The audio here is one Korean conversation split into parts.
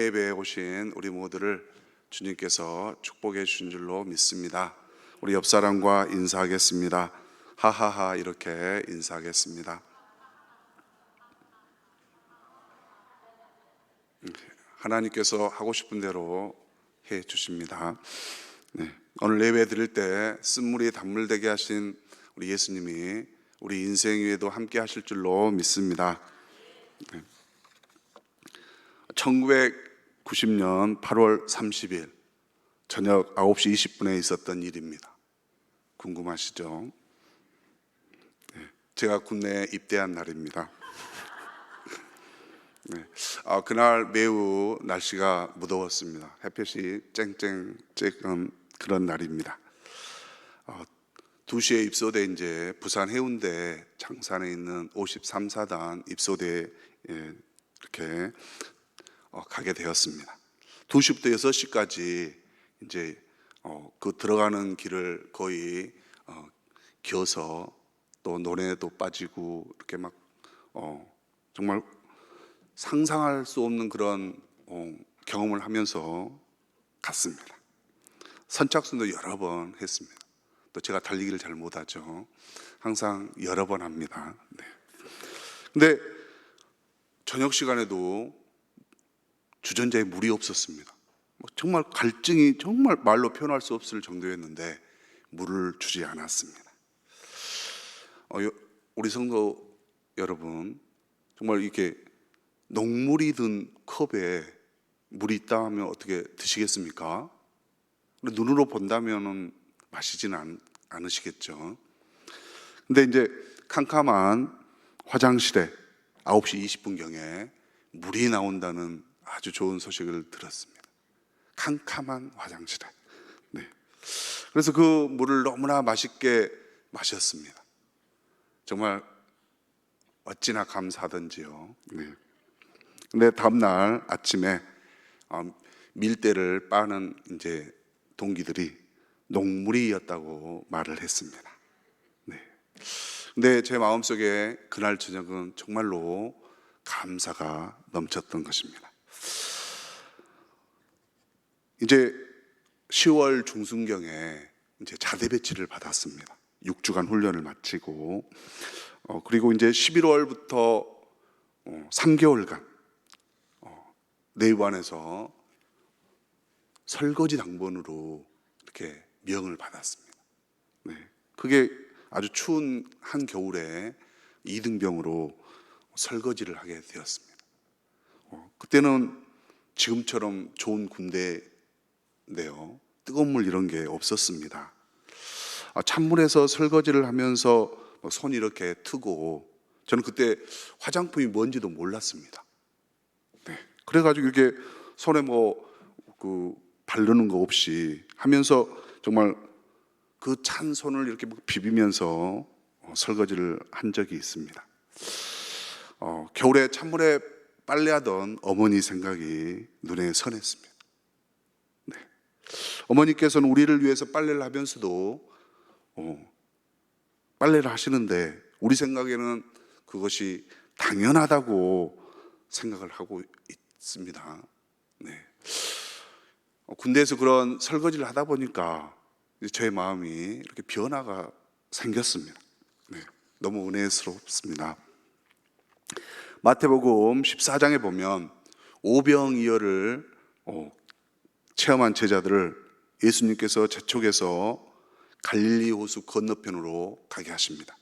예배에 오신 우리 모두를 주님께서 축복해 주신 줄로 믿습니다. 우리 옆 사람과 인사하겠습니다. 하하하 이렇게 인사하겠습니다. 하나님께서 하고 싶은 대로 해 주십니다. 오늘 예배 드릴 때 쓴물이 단물되게 하신 우리 예수님이 우리 인생 위에도 함께 하실 줄로 믿습니다. 1990년 8월 30일 저녁 9시 20분에 있었던 일입니다. 궁금하시죠? 제가 군대에 입대한 날입니다. 그날 매우 날씨가 무더웠습니다. 햇볕이 쨍쨍 쬐끔 그런 날입니다. 2시에 입소돼 이제 부산 해운대 장산에 있는 53사단 입소대에 이렇게 가게 되었습니다. 2시부터 6시까지 이제 그 들어가는 길을 거의 기어서 또 논에도 빠지고 이렇게 막 정말 상상할 수 없는 그런 경험을 하면서 갔습니다. 선착순도 여러 번 했습니다. 또 제가 달리기를 잘 못하죠. 항상 여러 번 합니다. 근데 저녁 시간에도 주전자에 물이 없었습니다. 정말 갈증이 정말 말로 표현할 수 없을 정도였는데 물을 주지 않았습니다. 우리 성도 여러분, 정말 이렇게 녹물이 든 컵에 물이 있다 하면 어떻게 드시겠습니까? 눈으로 본다면 마시지는 않으시겠죠. 근데 이제 캄캄한 화장실에 9시 20분경에 물이 나온다는 아주 좋은 소식을 들었습니다. 캄캄한 화장실에. 그래서 그 물을 너무나 맛있게 마셨습니다. 정말 어찌나 감사하던지요. 근데 다음날 아침에 밀대를 빠는 이제 동기들이 녹물이었다고 말을 했습니다. 근데 제 마음속에 그날 저녁은 정말로 감사가 넘쳤던 것입니다. 이제 10월 중순경에 이제 자대 배치를 받았습니다. 6주간 훈련을 마치고 그리고 이제 11월부터 3개월간 내부안에서 설거지 당번으로 이렇게 명을 받았습니다. 그게 아주 추운 한겨울에 2등병으로 설거지를 하게 되었습니다. 그때는 지금처럼 좋은 군대인데요, 뜨거운 물 이런 게 없었습니다. 찬물에서 설거지를 하면서 손이 이렇게 트고, 저는 그때 화장품이 뭔지도 몰랐습니다. 그래가지고 이렇게 손에 바르는 거 없이 하면서 정말 그 찬 손을 이렇게 비비면서 설거지를 한 적이 있습니다. 겨울에 찬물에 빨래하던 어머니 생각이 눈에 선했습니다. 어머니께서는 우리를 위해서 빨래를 하면서도 빨래를 하시는데 우리 생각에는 그것이 당연하다고 생각을 하고 있습니다. 군대에서 그런 설거지를 하다 보니까 저의 마음이 이렇게 변화가 생겼습니다. 너무 은혜스럽습니다. 마태복음 14장에 보면 오병이어를 체험한 제자들을 예수님께서 재촉해서 갈릴리 호수 건너편으로 가게 하십니다.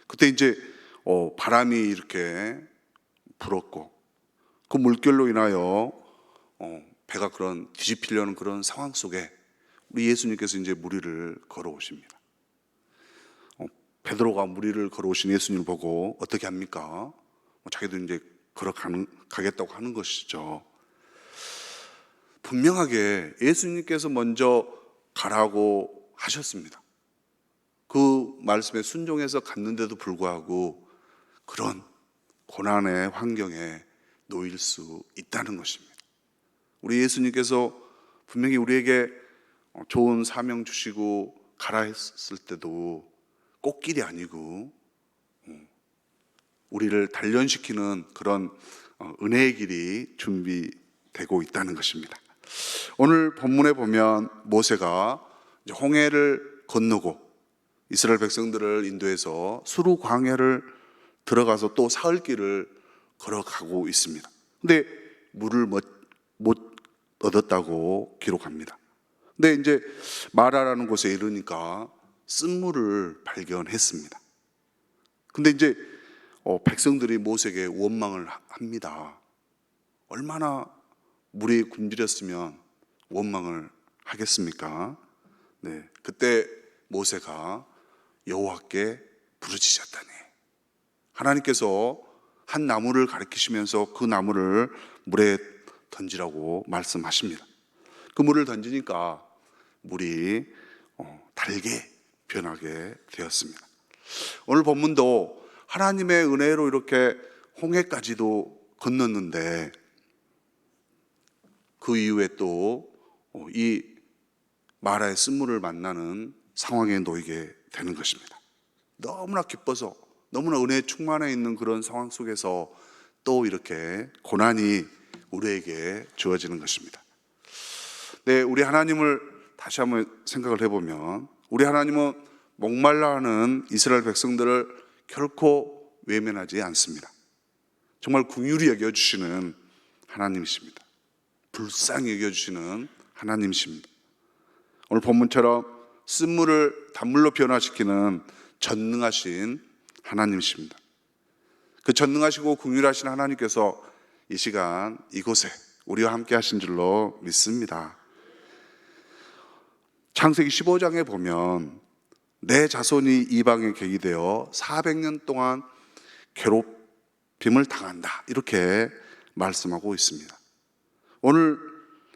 그때 이제 바람이 이렇게 불었고 그 물결로 인하여 배가 그런 뒤집히려는 그런 상황 속에 우리 예수님께서 이제 무리를 걸어오십니다. 베드로가 무리를 걸어오신 예수님을 보고 어떻게 합니까? 자기도 이제 가겠다고 하는 것이죠. 분명하게 예수님께서 먼저 가라고 하셨습니다. 그 말씀에 순종해서 갔는데도 불구하고 그런 고난의 환경에 놓일 수 있다는 것입니다. 우리 예수님께서 분명히 우리에게 좋은 사명 주시고 가라 했을 때도 꽃길이 아니고 우리를 단련시키는 그런 은혜의 길이 준비되어 되고 있다는 것입니다. 오늘 본문에 보면 모세가 이제 홍해를 건너고 이스라엘 백성들을 인도해서 수르 광야를 들어가서 또 사흘 길을 걸어가고 있습니다. 근데 물을 못 얻었다고 기록합니다. 근데 이제 마라라는 곳에 이르니까 쓴물을 발견했습니다. 근데 이제 백성들이 모세에게 원망을 합니다. 얼마나 물이 굶주렸으면 원망을 하겠습니까? 네, 그때 모세가 여호와께 부르짖었다니, 하나님께서 한 나무를 가리키시면서 그 나무를 물에 던지라고 말씀하십니다. 그 물을 던지니까 물이 달게 변하게 되었습니다. 오늘 본문도 하나님의 은혜로 이렇게 홍해까지도 건넜는데 그 이후에 또 이 마라의 쓴물을 만나는 상황에 놓이게 되는 것입니다. 너무나 기뻐서 너무나 은혜에 충만해 있는 그런 상황 속에서 또 이렇게 고난이 우리에게 주어지는 것입니다. 네, 우리 하나님을 다시 한번 생각을 해보면 우리 하나님은 목말라 하는 이스라엘 백성들을 결코 외면하지 않습니다. 정말 긍휼히 여겨주시는 하나님이십니다. 불쌍히 여겨주시는 하나님이십니다. 오늘 본문처럼 쓴물을 단물로 변화시키는 전능하신 하나님이십니다. 그 전능하시고 긍휼하신 하나님께서 이 시간 이곳에 우리와 함께 하신 줄로 믿습니다. 창세기 15장에 보면 내 자손이 이방에 계기되어 400년 동안 괴롭힘을 당한다, 이렇게 말씀하고 있습니다. 오늘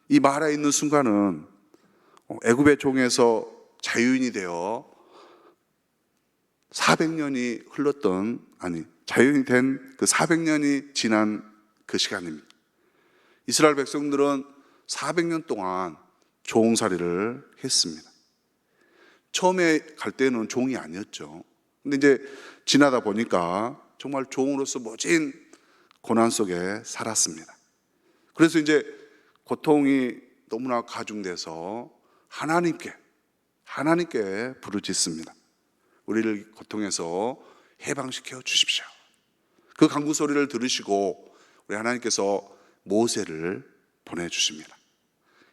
이 마라에 있는 순간은 애굽의 종에서 자유인이 되어 400년이 흘렀던, 자유인이 된 그 400년이 지난 그 시간입니다. 이스라엘 백성들은 400년 동안 종살이를 했습니다. 처음에 갈 때는 종이 아니었죠. 근데 이제 지나다 보니까 정말 종으로서 모진 고난 속에 살았습니다. 그래서 이제 고통이 너무나 가중돼서 하나님께 부르짖습니다. 우리를 고통에서 해방시켜 주십시오. 그 간구 소리를 들으시고 우리 하나님께서 모세를 보내주십니다.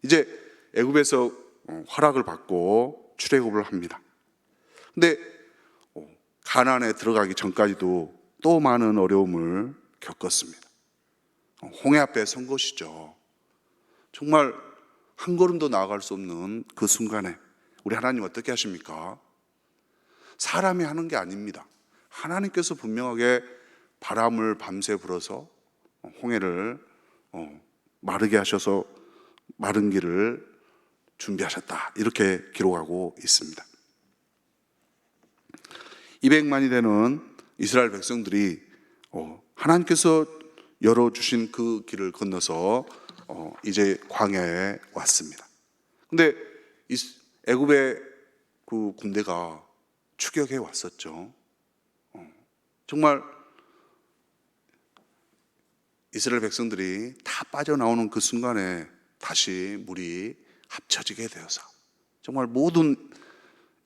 이제 애굽에서 허락을 받고 출애굽을 합니다. 근데 가나안에 들어가기 전까지도 또 많은 어려움을 겪었습니다. 홍해 앞에 선 것이죠. 정말 한 걸음도 나아갈 수 없는 그 순간에 우리 하나님 어떻게 하십니까? 사람이 하는 게 아닙니다. 하나님께서 분명하게 바람을 밤새 불어서 홍해를 마르게 하셔서 마른 길을 준비하셨다, 이렇게 기록하고 있습니다. 200만이 되는 이스라엘 백성들이 하나님께서 열어주신 그 길을 건너서 이제 광야에 왔습니다. 근데 애굽의 그 군대가 추격해 왔었죠. 정말 이스라엘 백성들이 다 빠져나오는 그 순간에 다시 물이 합쳐지게 되어서 정말 모든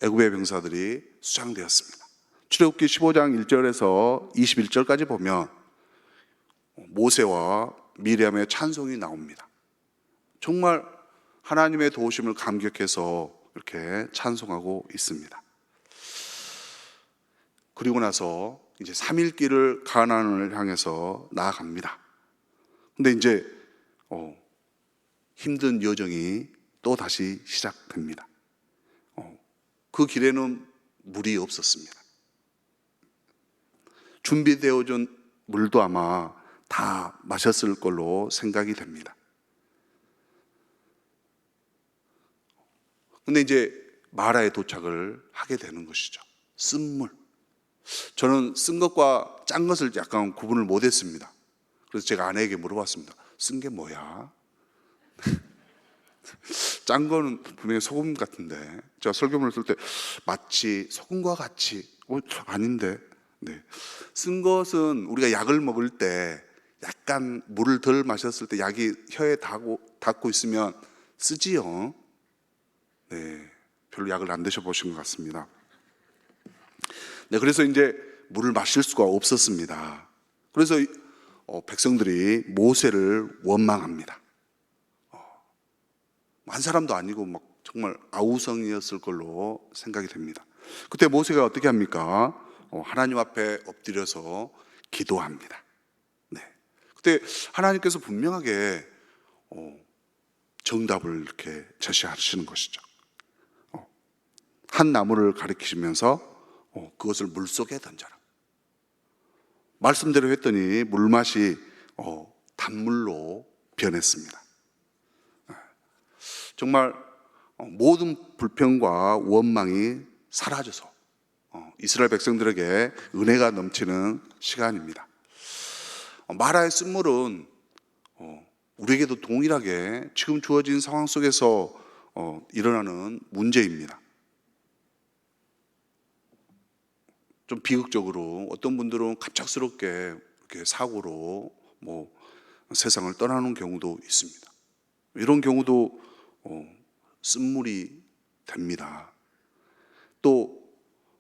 애굽의 병사들이 수장되었습니다. 출애굽기 15장 1절에서 21절까지 보면 모세와 미리암의 찬송이 나옵니다. 정말 하나님의 도우심을 감격해서 이렇게 찬송하고 있습니다. 그리고 나서 이제 3일 길을 가나안을 향해서 나아갑니다. 근데 이제 힘든 여정이 또 다시 시작됩니다. 그 길에는 물이 없었습니다. 준비되어진 물도 아마 다 마셨을 걸로 생각이 됩니다. 근데 이제 마라에 도착을 하게 되는 것이죠. 쓴물. 저는 쓴 것과 짠 것을 약간 구분을 못했습니다. 그래서 제가 아내에게 물어봤습니다. 쓴 게 뭐야? 짠 거는 분명히 소금 같은데, 제가 설교문을 쓸 때 마치 소금과 같이 아닌데, 네. 쓴 것은 우리가 약을 먹을 때 약간 물을 덜 마셨을 때 약이 혀에 닿고 있으면 쓰지요. 네, 별로 약을 안 드셔보신 것 같습니다. 네, 그래서 이제 물을 마실 수가 없었습니다. 그래서 백성들이 모세를 원망합니다. 한 사람도 아니고 막 정말 아우성이었을 걸로 생각이 됩니다. 그때 모세가 어떻게 합니까? 하나님 앞에 엎드려서 기도합니다. 네. 그때 하나님께서 분명하게 정답을 이렇게 제시하시는 것이죠. 한 나무를 가리키시면서 그것을 물속에 던져라. 말씀대로 했더니 물맛이 단물로 변했습니다. 정말 모든 불평과 원망이 사라져서 이스라엘 백성들에게 은혜가 넘치는 시간입니다. 마라의 쓴물은 우리에게도 동일하게 지금 주어진 상황 속에서 일어나는 문제입니다. 좀 비극적으로 어떤 분들은 갑작스럽게 이렇게 사고로 세상을 떠나는 경우도 있습니다. 이런 경우도 쓴물이 됩니다. 또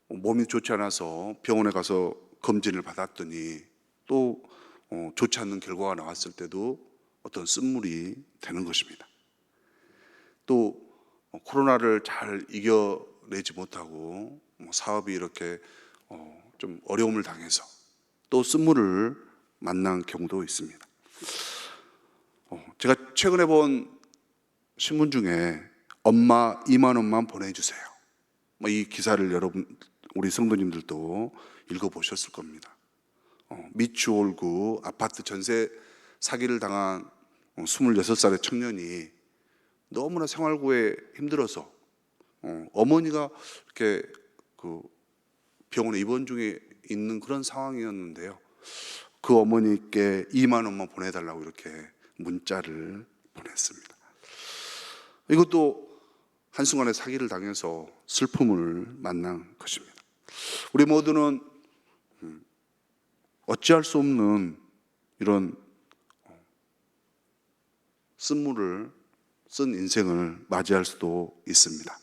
몸이 좋지 않아서 병원에 가서 검진을 받았더니 또 좋지 않는 결과가 나왔을 때도 어떤 쓴물이 되는 것입니다. 또 코로나를 잘 이겨내지 못하고 사업이 이렇게 좀 어려움을 당해서 또 쓴물을 만난 경우도 있습니다. 제가 최근에 본 신문 중에 엄마 2만 원만 보내주세요. 이 기사를 여러분 우리 성도님들도 읽어보셨을 겁니다. 미추홀구 아파트 전세 사기를 당한 26살의 청년이 너무나 생활고에 힘들어서 어머니가 이렇게 병원에 입원 중에 있는 그런 상황이었는데요. 그 어머니께 2만 원만 보내달라고 이렇게 문자를 보냈습니다. 이것도 한순간에 사기를 당해서 슬픔을 만난 것입니다. 우리 모두는 어찌할 수 없는 이런 쓴물을 쓴 인생을 맞이할 수도 있습니다.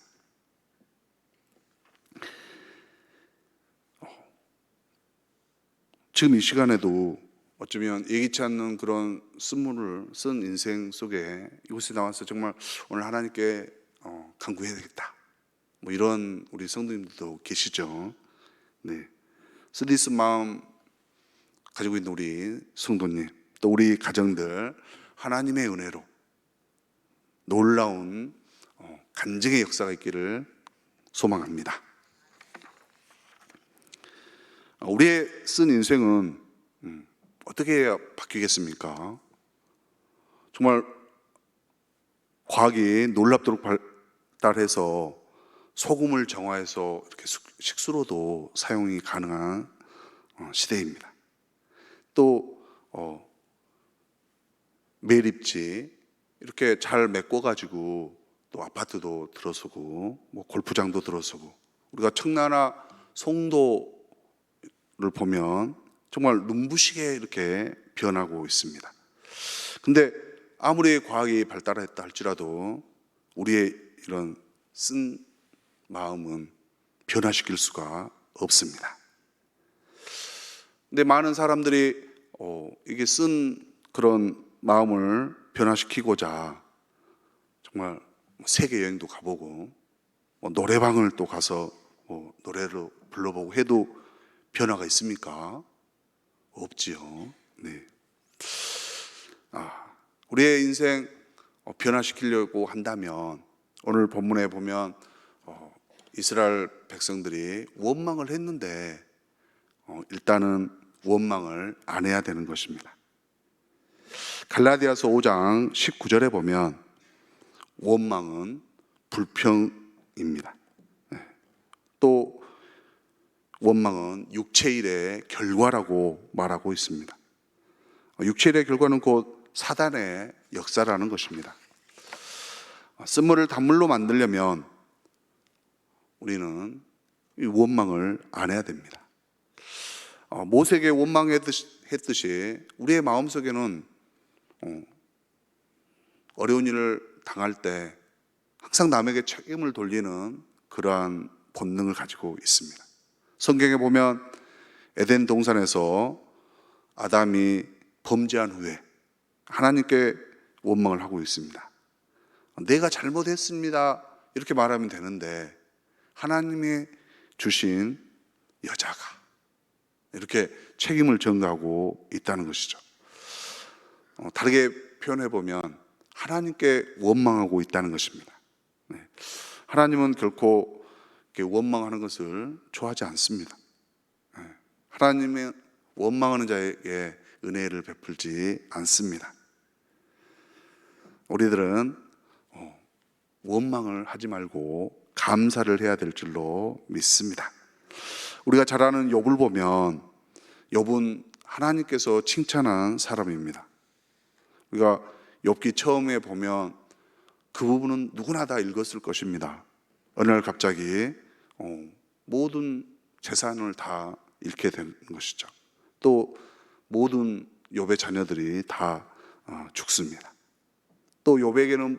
지금 이 시간에도 어쩌면 예기치 않는 그런 쓴물을 쓴 인생 속에 이곳에 나와서 정말 오늘 하나님께 간구해야 되겠다, 이런 우리 성도님들도 계시죠. 네, 쓰디쓴 마음 가지고 있는 우리 성도님, 또 우리 가정들 하나님의 은혜로 놀라운 간증의 역사가 있기를 소망합니다. 우리의 쓴 인생은 어떻게 해야 바뀌겠습니까? 정말 과학이 놀랍도록 발달해서 소금을 정화해서 이렇게 식수로도 사용이 가능한 시대입니다. 또 매립지 이렇게 잘 메꿔가지고 또 아파트도 들어서고 골프장도 들어서고, 우리가 청라나 송도를 보면 정말 눈부시게 이렇게 변하고 있습니다. 근데 아무리 과학이 발달했다 할지라도 우리의 이런 쓴 마음은 변화시킬 수가 없습니다. 근데 많은 사람들이 이게 쓴 그런 마음을 변화시키고자 정말 세계 여행도 가보고 노래방을 또 가서 노래를 불러보고 해도 변화가 있습니까? 없지요. 네. 우리의 인생 변화시키려고 한다면 오늘 본문에 보면 이스라엘 백성들이 원망을 했는데 일단은 원망을 안 해야 되는 것입니다. 갈라디아서 5장 19절에 보면 원망은 불평입니다. 또 원망은 육체일의 결과라고 말하고 있습니다. 육체일의 결과는 곧 사단의 역사라는 것입니다. 쓴물을 단물로 만들려면 우리는 이 원망을 안 해야 됩니다. 모세에게 원망했듯이 했듯이 우리의 마음속에는 어려운 일을 당할 때 항상 남에게 책임을 돌리는 그러한 본능을 가지고 있습니다. 성경에 보면 에덴 동산에서 아담이 범죄한 후에 하나님께 원망을 하고 있습니다. 내가 잘못했습니다 이렇게 말하면 되는데 하나님이 주신 여자가 이렇게 책임을 전가하고 있다는 것이죠. 다르게 표현해 보면 하나님께 원망하고 있다는 것입니다. 하나님은 결코 이렇게 원망하는 것을 좋아하지 않습니다. 하나님은 원망하는 자에게 은혜를 베풀지 않습니다. 우리들은 원망을 하지 말고 감사를 해야 될 줄로 믿습니다. 우리가 잘 아는 욥을 보면 욥은 하나님께서 칭찬한 사람입니다. 우리가 욥기 처음에 보면 그 부분은 누구나 다 읽었을 것입니다. 어느 날 갑자기 모든 재산을 다 잃게 된 것이죠. 또 모든 욥의 자녀들이 다 죽습니다. 또 욥에게는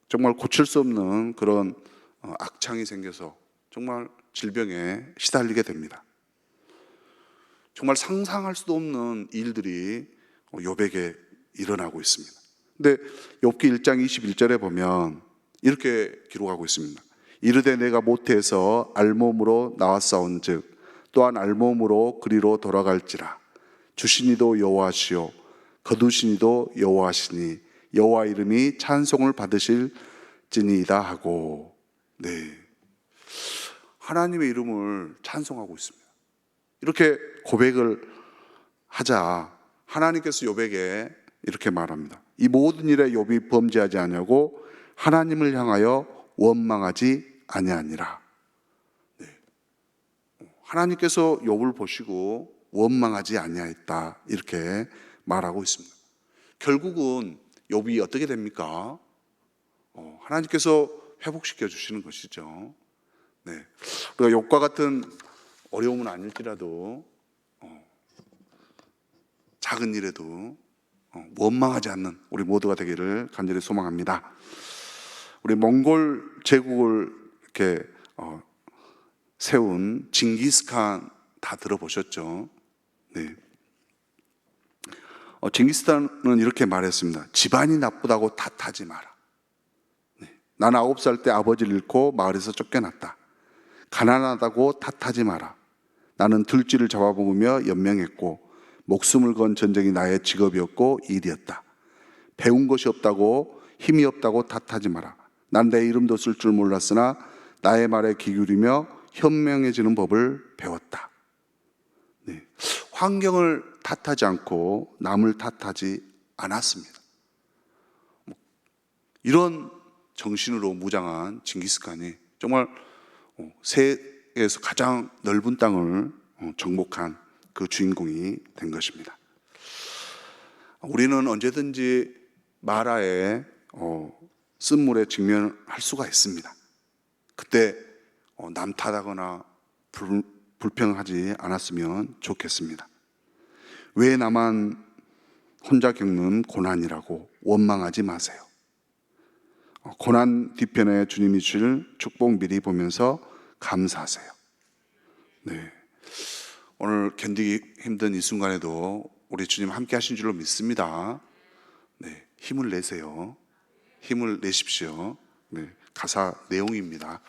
정말 고칠 수 없는 그런 악창이 생겨서 정말 질병에 시달리게 됩니다. 정말 상상할 수도 없는 일들이 욥에게 일어나고 있습니다. 근데 욥기 1장 21절에 보면 이렇게 기록하고 있습니다. 이르되 내가 모태에서 알몸으로 나왔사온즉 또한 알몸으로 그리로 돌아갈지라 주시니도 여호와시요 거두시니도 여호와시니 여호와 이름이 찬송을 받으실지니이다 하고, 하나님의 이름을 찬송하고 있습니다. 이렇게 고백을 하자 하나님께서 욥에게 이렇게 말합니다. 이 모든 일에 욥이 범죄하지 아니하고 하나님을 향하여 원망하지 아니하니라. 하나님께서 욥을 보시고 원망하지 아니하였다 이렇게 말하고 있습니다. 결국은 욥이 어떻게 됩니까? 하나님께서 회복시켜 주시는 것이죠. 우리가 욥과 같은 어려움은 아닐지라도 작은 일에도 원망하지 않는 우리 모두가 되기를 간절히 소망합니다. 우리 몽골 제국을 이렇게 세운 징기스칸 다 들어보셨죠? 징기스칸은 이렇게 말했습니다. 집안이 나쁘다고 탓하지 마라. 나는 9살 때 아버지를 잃고 마을에서 쫓겨났다. 가난하다고 탓하지 마라. 나는 들쥐를 잡아먹으며 연명했고 목숨을 건 전쟁이 나의 직업이었고 일이었다. 배운 것이 없다고 힘이 없다고 탓하지 마라. 난 내 이름도 쓸 줄 몰랐으나 나의 말에 귀 기울이며 현명해지는 법을 배웠다. 환경을 탓하지 않고 남을 탓하지 않았습니다. 이런 정신으로 무장한 징기스칸이 정말 세계에서 가장 넓은 땅을 정복한 그 주인공이 된 것입니다. 우리는 언제든지 마라의 쓴물에 직면할 수가 있습니다. 그때 남 탓하거나 불평하지 않았으면 좋겠습니다. 왜 나만 혼자 겪는 고난이라고 원망하지 마세요. 고난 뒤편에 주님이 주실 축복 미리 보면서 감사하세요. 오늘 견디기 힘든 이 순간에도 우리 주님 함께 하신 줄로 믿습니다. 힘을 내세요. 힘을 내십시오. 가사 내용입니다.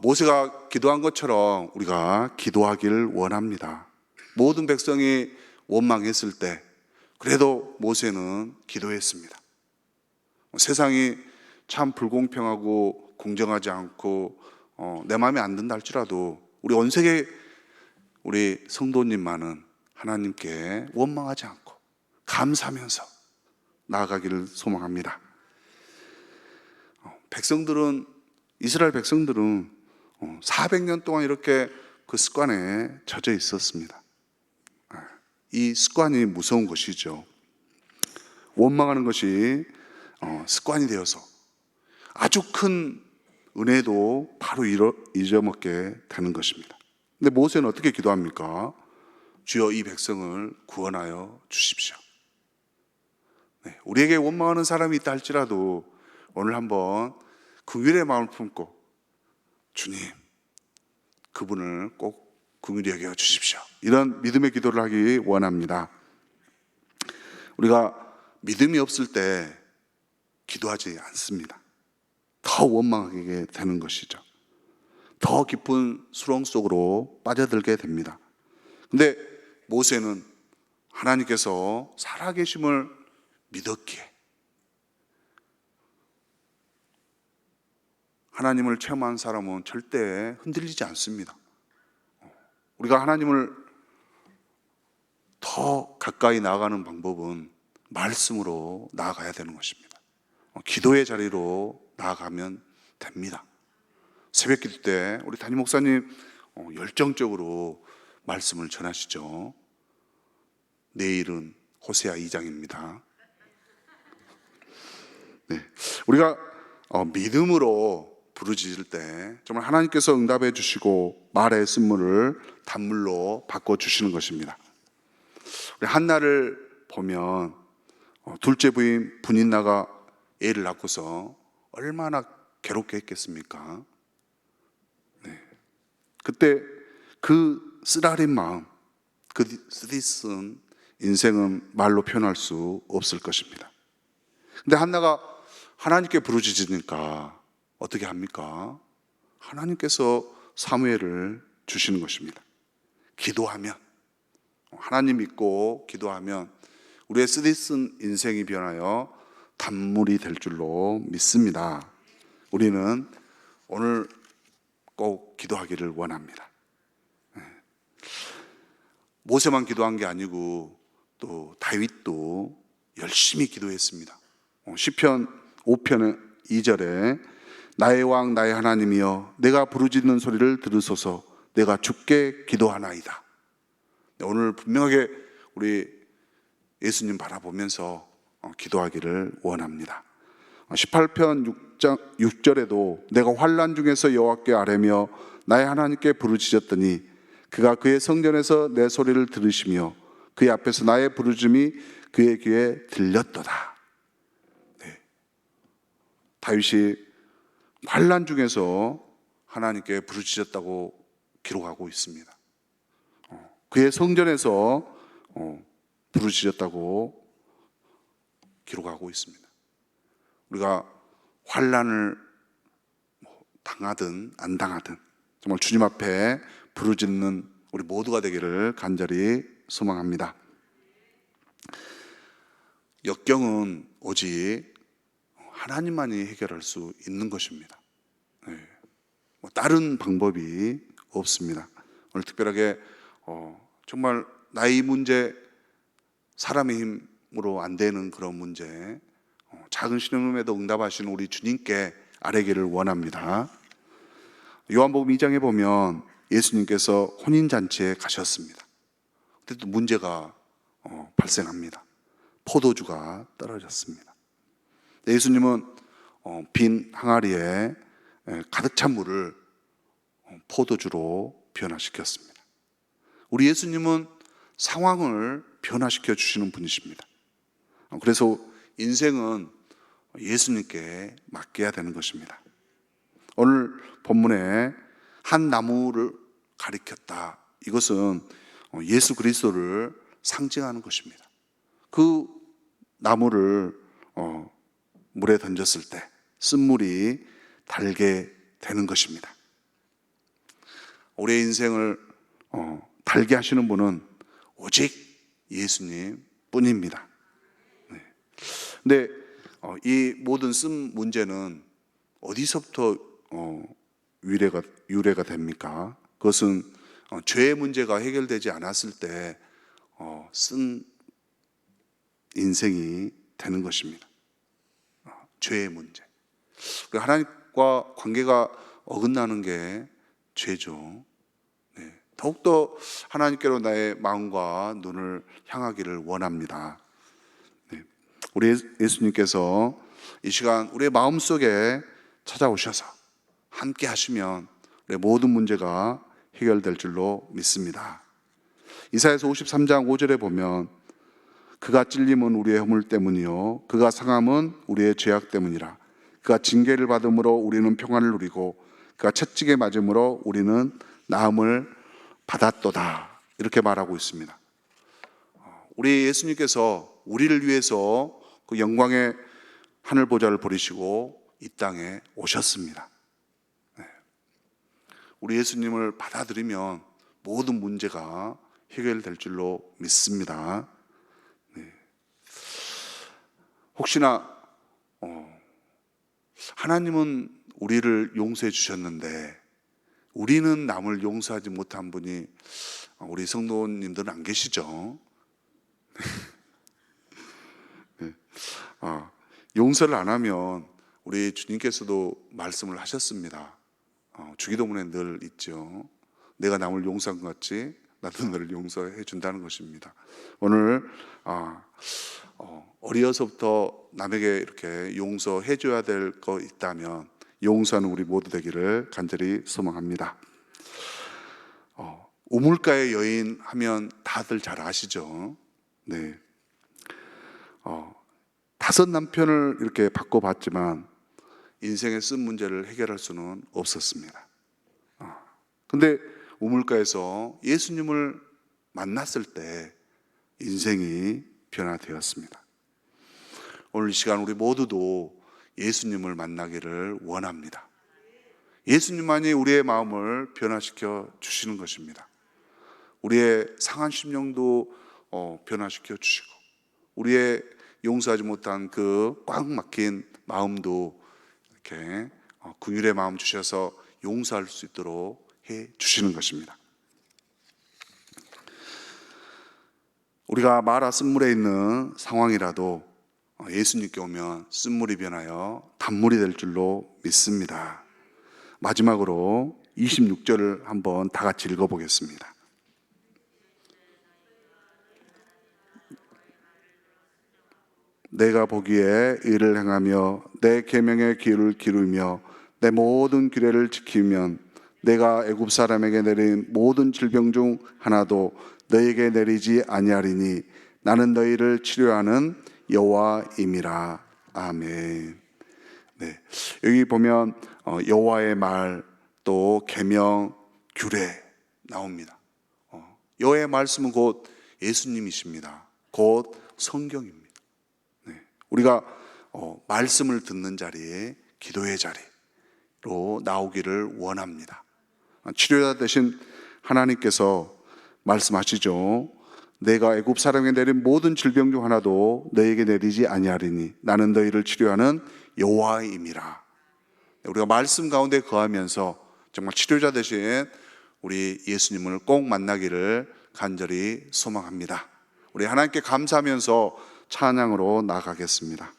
모세가 기도한 것처럼 우리가 기도하기를 원합니다. 모든 백성이 원망했을 때 그래도 모세는 기도했습니다. 세상이 참 불공평하고 공정하지 않고 내 마음에 안 든다 할지라도 우리 온 세계 우리 성도님만은 하나님께 원망하지 않고 감사하면서 나아가기를 소망합니다. 이스라엘 백성들은 400년 동안 이렇게 그 습관에 젖어 있었습니다. 이 습관이 무서운 것이죠. 원망하는 것이 습관이 되어서 아주 큰 은혜도 바로 잊어먹게 되는 것입니다. 근데 모세는 어떻게 기도합니까? 주여 이 백성을 구원하여 주십시오. 네, 우리에게 원망하는 사람이 있다 할지라도 오늘 한번 긍휼의 마음을 품고 주님, 그분을 꼭 긍휼히 여겨 주십시오. 이런 믿음의 기도를 하기 원합니다. 우리가 믿음이 없을 때 기도하지 않습니다. 더 원망하게 되는 것이죠. 더 깊은 수렁 속으로 빠져들게 됩니다. 근데 모세는 하나님께서 살아계심을 믿었기에 하나님을 체험한 사람은 절대 흔들리지 않습니다. 우리가 하나님을 더 가까이 나아가는 방법은 말씀으로 나아가야 되는 것입니다. 기도의 자리로 나아가면 됩니다. 새벽 기도 때 우리 담임 목사님 열정적으로 말씀을 전하시죠. 내일은 호세아 2장입니다. 네, 우리가 믿음으로 부르짖을 때 정말 하나님께서 응답해 주시고 말의 쓴물을 단물로 바꿔 주시는 것입니다. 우리 한나를 보면 둘째 부인 분인나가 애를 낳고서 얼마나 괴롭게 했겠습니까? 네. 그때 그 쓰라린 마음, 그 쓰디쓴 인생은 말로 표현할 수 없을 것입니다. 근데 한나가 하나님께 부르짖으니까 어떻게 합니까? 하나님께서 사무엘을 주시는 것입니다. 기도하면, 하나님 믿고 기도하면 우리의 쓰디쓴 인생이 변하여 단물이 될 줄로 믿습니다. 우리는 오늘 꼭 기도하기를 원합니다. 모세만 기도한 게 아니고 또 다윗도 열심히 기도했습니다. 시편 5편 2절에 나의 왕 나의 하나님이여 내가 부르짖는 소리를 들으소서 내가 주께 기도하나이다. 오늘 분명하게 우리 예수님 바라보면서 기도하기를 원합니다. 18편 6절에도 내가 환난 중에서 여호와께 아뢰며 나의 하나님께 부르짖었더니 그가 그의 성전에서 내 소리를 들으시며 그의 앞에서 나의 부르짖음이 그의 귀에 들렸도다. 네. 다윗이 환난 중에서 하나님께 부르짖었다고 기록하고 있습니다. 그의 성전에서 부르짖었다고 기록하고 있습니다. 우리가 환난을 당하든 안 당하든 정말 주님 앞에 부르짖는 우리 모두가 되기를 간절히 소망합니다. 역경은 오직 하나님만이 해결할 수 있는 것입니다. 다른 방법이 없습니다. 오늘 특별하게 정말 나의 문제, 사람의 힘으로 안 되는 그런 문제, 작은 신음에도 응답하시는 우리 주님께 아뢰기를 원합니다. 요한복음 2장에 보면 예수님께서 혼인잔치에 가셨습니다. 그때 또 문제가 발생합니다. 포도주가 떨어졌습니다. 예수님은 빈 항아리에 가득 찬 물을 포도주로 변화시켰습니다. 우리 예수님은 상황을 변화시켜 주시는 분이십니다. 그래서 인생은 예수님께 맡겨야 되는 것입니다. 오늘 본문에 한 나무를 가리켰다. 이것은 예수 그리스도를 상징하는 것입니다. 그 나무를 물에 던졌을 때 쓴물이 달게 되는 것입니다. 우리의 인생을 달게 하시는 분은 오직 예수님 뿐입니다. 근데 이 모든 쓴 문제는 어디서부터 유래가 됩니까? 그것은 죄의 문제가 해결되지 않았을 때 쓴 인생이 되는 것입니다. 죄의 문제. 하나님과 관계가 어긋나는 게 죄죠. 더욱더 하나님께로 나의 마음과 눈을 향하기를 원합니다. 우리 예수님께서 이 시간 우리의 마음속에 찾아오셔서 함께 하시면 우리의 모든 문제가 해결될 줄로 믿습니다. 이사야서 53장 5절에 보면 그가 찔림은 우리의 허물 때문이요 그가 상함은 우리의 죄악 때문이라. 그가 징계를 받음으로 우리는 평안을 누리고 그가 채찍에 맞음으로 우리는 나음을 받았도다. 이렇게 말하고 있습니다. 우리 예수님께서 우리를 위해서 그 영광의 하늘 보좌를 버리시고 이 땅에 오셨습니다. 우리 예수님을 받아들이면 모든 문제가 해결될 줄로 믿습니다. 혹시나 하나님은 우리를 용서해 주셨는데 우리는 남을 용서하지 못한 분이 우리 성도님들은 안 계시죠? 용서를 안 하면 우리 주님께서도 말씀을 하셨습니다. 주기도문에 늘 있죠. 내가 남을 용서한 것 같이 나도 너를 용서해 준다는 것입니다. 오늘 어려서부터 남에게 이렇게 용서해 줘야 될 거 있다면 용서하는 우리 모두 되기를 간절히 소망합니다. 우물가의 여인 하면 다들 잘 아시죠? 네. 5 남편을 이렇게 바꿔봤지만 인생의 쓴 문제를 해결할 수는 없었습니다. 근데 우물가에서 예수님을 만났을 때 인생이 변화되었습니다. 오늘 이 시간 우리 모두도 예수님을 만나기를 원합니다. 예수님만이 우리의 마음을 변화시켜 주시는 것입니다. 우리의 상한 심령도 변화시켜 주시고 우리의 용서하지 못한 그 꽉 막힌 마음도 이렇게 긍휼의 마음 주셔서 용서할 수 있도록 해 주시는 것입니다. 우리가 마라 쓴물에 있는 상황이라도 예수님께 오면 쓴물이 변하여 단물이 될 줄로 믿습니다. 마지막으로 26절을 한번 다 같이 읽어보겠습니다. 내가 보기에 의를 행하며 내 계명의 귀를 기울이며 내 모든 규례를 지키면 내가 애굽 사람에게 내린 모든 질병 중 하나도 너에게 내리지 아니하리니 나는 너희를 치료하는 여호와임이라. 아멘. 네, 여기 보면 여호와의 말 또 계명 규례 나옵니다. 여호와의 말씀은 곧 예수님이십니다. 곧 성경입니다. 네, 우리가 말씀을 듣는 자리에 기도의 자리로 나오기를 원합니다. 치료자 되신 하나님께서 말씀하시죠. 내가 애굽 사람에게 내린 모든 질병 중 하나도 너에게 내리지 아니하리니 나는 너희를 치료하는 여호와임이라. 우리가 말씀 가운데 거하면서 정말 치료자 되신 우리 예수님을 꼭 만나기를 간절히 소망합니다. 우리 하나님께 감사하면서 찬양으로 나아가겠습니다.